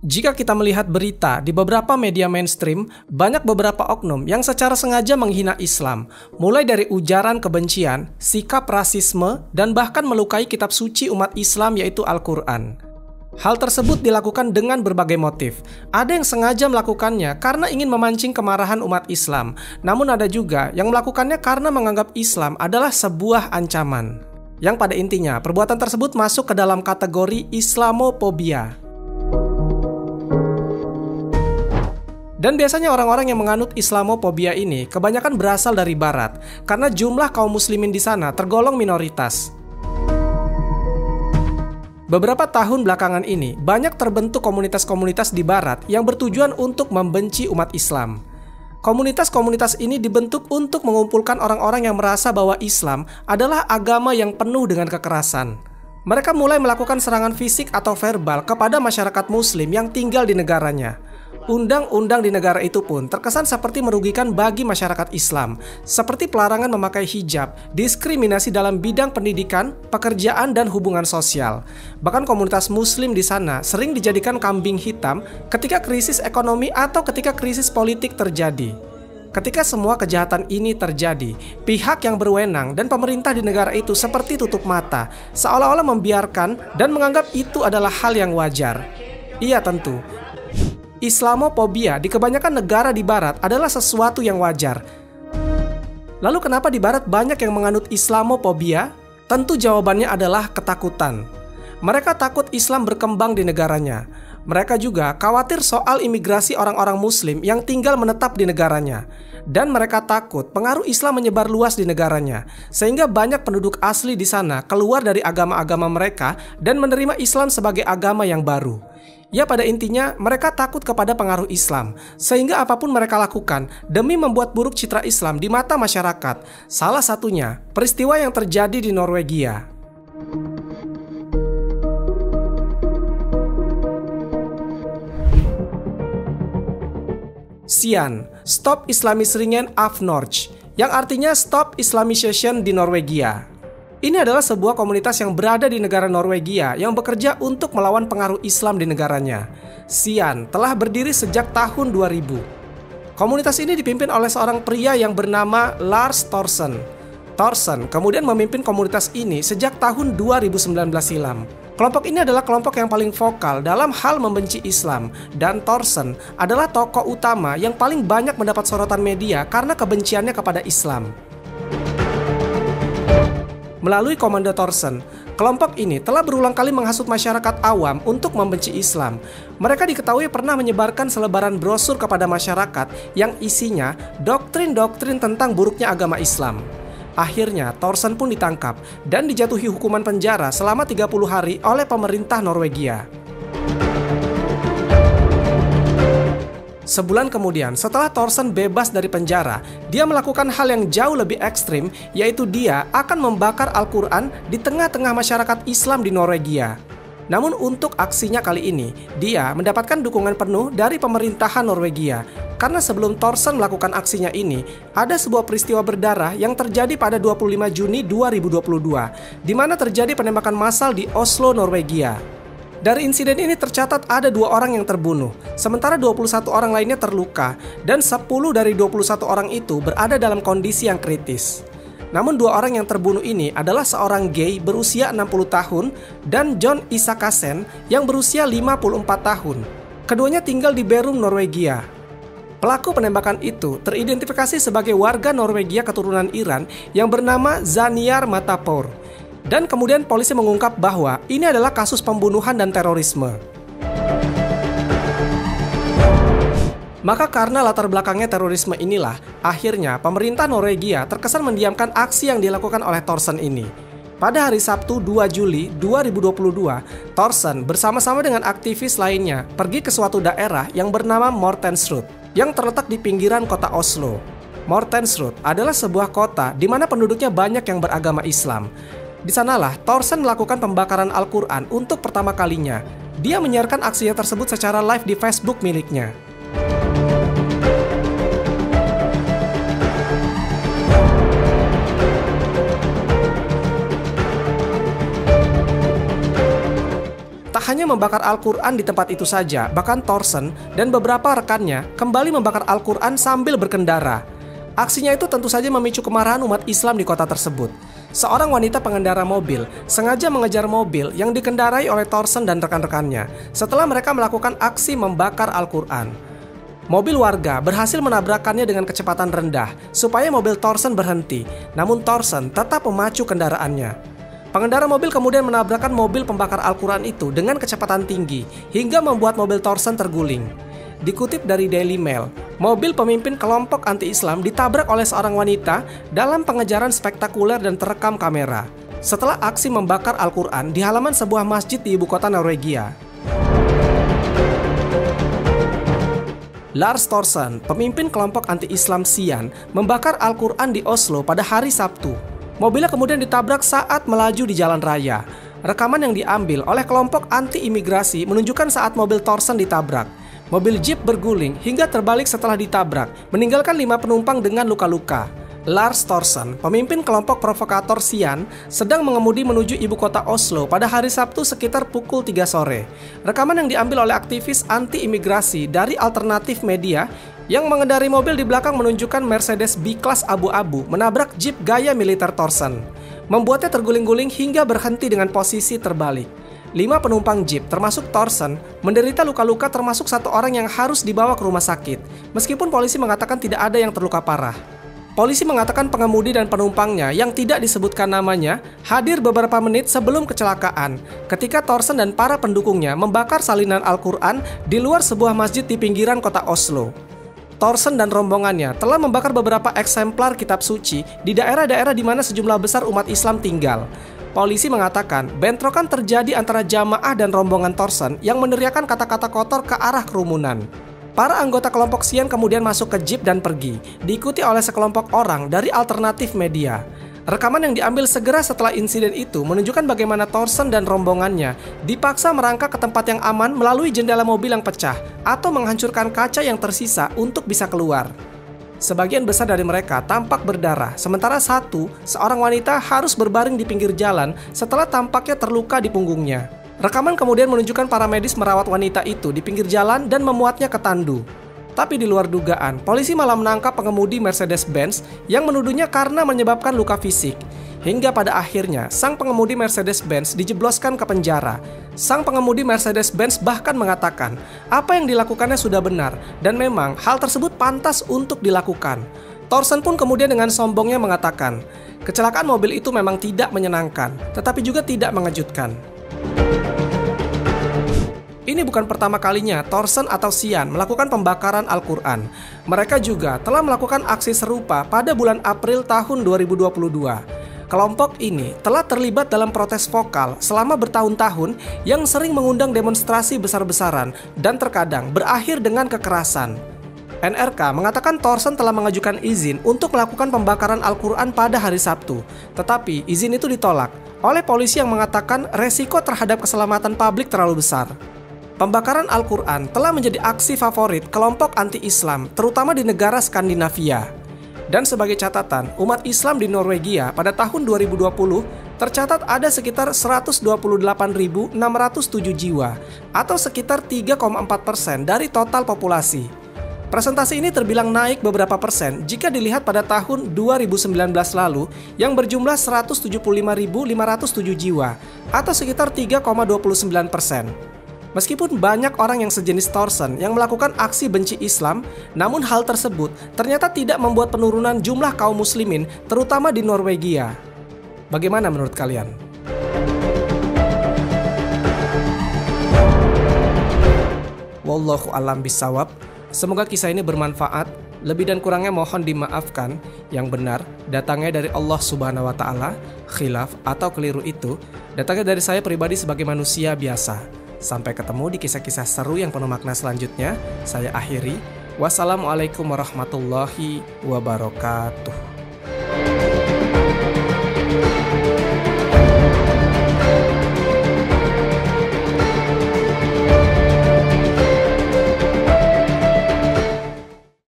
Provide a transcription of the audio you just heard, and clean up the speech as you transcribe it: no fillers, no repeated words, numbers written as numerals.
Jika kita melihat berita di beberapa media mainstream, banyak beberapa oknum yang secara sengaja menghina Islam, mulai dari ujaran kebencian, sikap rasisme, dan bahkan melukai kitab suci umat Islam yaitu Al-Quran. Hal tersebut dilakukan dengan berbagai motif. Ada yang sengaja melakukannya karena ingin memancing kemarahan umat Islam, namun ada juga yang melakukannya karena menganggap Islam adalah sebuah ancaman. Yang pada intinya, perbuatan tersebut masuk ke dalam kategori Islamophobia. Dan biasanya orang-orang yang menganut Islamophobia ini kebanyakan berasal dari Barat, karena jumlah kaum muslimin di sana tergolong minoritas. Beberapa tahun belakangan ini, banyak terbentuk komunitas-komunitas di Barat yang bertujuan untuk membenci umat Islam. Komunitas-komunitas ini dibentuk untuk mengumpulkan orang-orang yang merasa bahwa Islam adalah agama yang penuh dengan kekerasan. Mereka mulai melakukan serangan fisik atau verbal kepada masyarakat muslim yang tinggal di negaranya. Undang-undang di negara itu pun terkesan seperti merugikan bagi masyarakat Islam, seperti pelarangan memakai hijab, diskriminasi dalam bidang pendidikan, pekerjaan, dan hubungan sosial. Bahkan komunitas muslim di sana sering dijadikan kambing hitam ketika krisis ekonomi atau ketika krisis politik terjadi. Ketika semua kejahatan ini terjadi, pihak yang berwenang dan pemerintah di negara itu seperti tutup mata, seolah-olah membiarkan dan menganggap itu adalah hal yang wajar. Iya tentu, Islamophobia di kebanyakan negara di Barat adalah sesuatu yang wajar. Lalu kenapa di Barat banyak yang menganut Islamophobia? Tentu jawabannya adalah ketakutan. Mereka takut Islam berkembang di negaranya. Mereka juga khawatir soal imigrasi orang-orang muslim yang tinggal menetap di negaranya. Dan mereka takut pengaruh Islam menyebar luas di negaranya, sehingga banyak penduduk asli di sana keluar dari agama-agama mereka dan menerima Islam sebagai agama yang baru. Ya, pada intinya mereka takut kepada pengaruh Islam, sehingga apapun mereka lakukan demi membuat buruk citra Islam di mata masyarakat. Salah satunya peristiwa yang terjadi di Norwegia. SIAN, Stop Islamiseringen av Norge, yang artinya Stop Islamization di Norwegia. Ini adalah sebuah komunitas yang berada di negara Norwegia yang bekerja untuk melawan pengaruh Islam di negaranya. SIAN telah berdiri sejak tahun 2000. Komunitas ini dipimpin oleh seorang pria yang bernama Lars Thorsen. Thorsen kemudian memimpin komunitas ini sejak tahun 2019 silam. Kelompok ini adalah kelompok yang paling vokal dalam hal membenci Islam, dan Thorsen adalah tokoh utama yang paling banyak mendapat sorotan media karena kebenciannya kepada Islam. Melalui Komando Thorsen, kelompok ini telah berulang kali menghasut masyarakat awam untuk membenci Islam. Mereka diketahui pernah menyebarkan selebaran brosur kepada masyarakat yang isinya doktrin-doktrin tentang buruknya agama Islam. Akhirnya, Thorsen pun ditangkap dan dijatuhi hukuman penjara selama 30 hari oleh pemerintah Norwegia. Sebulan kemudian, setelah Thorsen bebas dari penjara, dia melakukan hal yang jauh lebih ekstrim, yaitu dia akan membakar Al-Quran di tengah-tengah masyarakat Islam di Norwegia. Namun untuk aksinya kali ini, dia mendapatkan dukungan penuh dari pemerintahan Norwegia. Karena sebelum Thorsen melakukan aksinya ini, ada sebuah peristiwa berdarah yang terjadi pada 25 Juni 2022, di mana terjadi penembakan massal di Oslo, Norwegia. Dari insiden ini tercatat ada 2 orang yang terbunuh, sementara 21 orang lainnya terluka, dan 10 dari 21 orang itu berada dalam kondisi yang kritis. Namun 2 orang yang terbunuh ini adalah seorang gay berusia 60 tahun dan John Isakasen yang berusia 54 tahun. Keduanya tinggal di Bærum, Norwegia. Pelaku penembakan itu teridentifikasi sebagai warga Norwegia keturunan Iran yang bernama Zaniar Matapour. Dan kemudian polisi mengungkap bahwa ini adalah kasus pembunuhan dan terorisme. Maka karena latar belakangnya terorisme inilah, akhirnya pemerintah Norwegia terkesan mendiamkan aksi yang dilakukan oleh Thorsen ini. Pada hari Sabtu 2 Juli 2022, Thorsen bersama-sama dengan aktivis lainnya pergi ke suatu daerah yang bernama Mortensrud, yang terletak di pinggiran kota Oslo. Mortensrud adalah sebuah kota di mana penduduknya banyak yang beragama Islam. Di sanalah Thorsen melakukan pembakaran Al-Quran untuk pertama kalinya. Dia menyiarkan aksinya tersebut secara live di Facebook miliknya. hanya membakar Al-Quran di tempat itu saja, bahkan Thorsen dan beberapa rekannya kembali membakar Al-Quran sambil berkendara. Aksinya itu tentu saja memicu kemarahan umat Islam di kota tersebut. Seorang wanita pengendara mobil sengaja mengejar mobil yang dikendarai oleh Thorsen dan rekan-rekannya setelah mereka melakukan aksi membakar Al-Quran. Mobil warga berhasil menabrakkannya dengan kecepatan rendah supaya mobil Thorsen berhenti, namun Thorsen tetap memacu kendaraannya. Pengendara mobil kemudian menabrakkan mobil pembakar Al-Quran itu dengan kecepatan tinggi hingga membuat mobil Thorsen terguling. Dikutip dari Daily Mail, mobil pemimpin kelompok anti-Islam ditabrak oleh seorang wanita dalam pengejaran spektakuler dan terekam kamera setelah aksi membakar Al-Quran di halaman sebuah masjid di ibu kota Norwegia. Lars Thorsen, pemimpin kelompok anti-Islam Sian, membakar Al-Quran di Oslo pada hari Sabtu. Mobilnya kemudian ditabrak saat melaju di jalan raya. Rekaman yang diambil oleh kelompok anti-imigrasi menunjukkan saat mobil Thorsen ditabrak. Mobil jeep berguling hingga terbalik setelah ditabrak, meninggalkan 5 penumpang dengan luka-luka. Lars Thorsen, pemimpin kelompok provokator Sian, sedang mengemudi menuju ibu kota Oslo pada hari Sabtu sekitar pukul 3 sore. Rekaman yang diambil oleh aktivis anti-imigrasi dari alternatif media yang mengendari mobil di belakang menunjukkan Mercedes B-Class abu-abu menabrak jeep gaya militer Thorsen, membuatnya terguling-guling hingga berhenti dengan posisi terbalik. 5 penumpang jeep termasuk Thorsen menderita luka-luka, termasuk 1 orang yang harus dibawa ke rumah sakit, meskipun polisi mengatakan tidak ada yang terluka parah. Polisi mengatakan pengemudi dan penumpangnya yang tidak disebutkan namanya hadir beberapa menit sebelum kecelakaan ketika Thorsen dan para pendukungnya membakar salinan Al-Quran di luar sebuah masjid di pinggiran kota Oslo. Thorsen dan rombongannya telah membakar beberapa eksemplar kitab suci di daerah-daerah di mana sejumlah besar umat Islam tinggal. Polisi mengatakan bentrokan terjadi antara jamaah dan rombongan Thorsen yang meneriakkan kata-kata kotor ke arah kerumunan. Para anggota kelompok Sian kemudian masuk ke jeep dan pergi, diikuti oleh sekelompok orang dari alternatif media. Rekaman yang diambil segera setelah insiden itu menunjukkan bagaimana Thorsen dan rombongannya dipaksa merangkak ke tempat yang aman melalui jendela mobil yang pecah atau menghancurkan kaca yang tersisa untuk bisa keluar. Sebagian besar dari mereka tampak berdarah, sementara seorang wanita harus berbaring di pinggir jalan setelah tampaknya terluka di punggungnya. Rekaman kemudian menunjukkan para medis merawat wanita itu di pinggir jalan dan memuatnya ke tandu. Tapi di luar dugaan, polisi malah menangkap pengemudi Mercedes-Benz yang menuduhnya karena menyebabkan luka fisik. Hingga pada akhirnya, sang pengemudi Mercedes-Benz dijebloskan ke penjara. Sang pengemudi Mercedes-Benz bahkan mengatakan, apa yang dilakukannya sudah benar, dan memang hal tersebut pantas untuk dilakukan. Thorsen pun kemudian dengan sombongnya mengatakan, kecelakaan mobil itu memang tidak menyenangkan, tetapi juga tidak mengejutkan. Ini bukan pertama kalinya Thorsen atau Sian melakukan pembakaran Al-Quran. Mereka juga telah melakukan aksi serupa pada bulan April tahun 2022. Kelompok ini telah terlibat dalam protes vokal selama bertahun-tahun yang sering mengundang demonstrasi besar-besaran dan terkadang berakhir dengan kekerasan. NRK mengatakan Thorsen telah mengajukan izin untuk melakukan pembakaran Al-Quran pada hari Sabtu, tetapi izin itu ditolak oleh polisi yang mengatakan resiko terhadap keselamatan publik terlalu besar. Pembakaran Al-Quran telah menjadi aksi favorit kelompok anti-Islam, terutama di negara Skandinavia. Dan sebagai catatan, umat Islam di Norwegia pada tahun 2020 tercatat ada sekitar 128.607 jiwa, atau sekitar 3,4% dari total populasi. Presentasi ini terbilang naik beberapa persen jika dilihat pada tahun 2019 lalu yang berjumlah 175.507 jiwa, atau sekitar 3,29%. Meskipun banyak orang yang sejenis Thorsen yang melakukan aksi benci Islam, namun hal tersebut ternyata tidak membuat penurunan jumlah kaum muslimin, terutama di Norwegia. Bagaimana menurut kalian? Wallahu a'lam bishawab. Semoga kisah ini bermanfaat. Lebih dan kurangnya mohon dimaafkan. Yang benar datangnya dari Allah Subhanahu wa taala, khilaf atau keliru itu datangnya dari saya pribadi sebagai manusia biasa. Sampai ketemu di kisah-kisah seru yang penuh makna selanjutnya. Saya akhiri. Wassalamualaikum warahmatullahi wabarakatuh.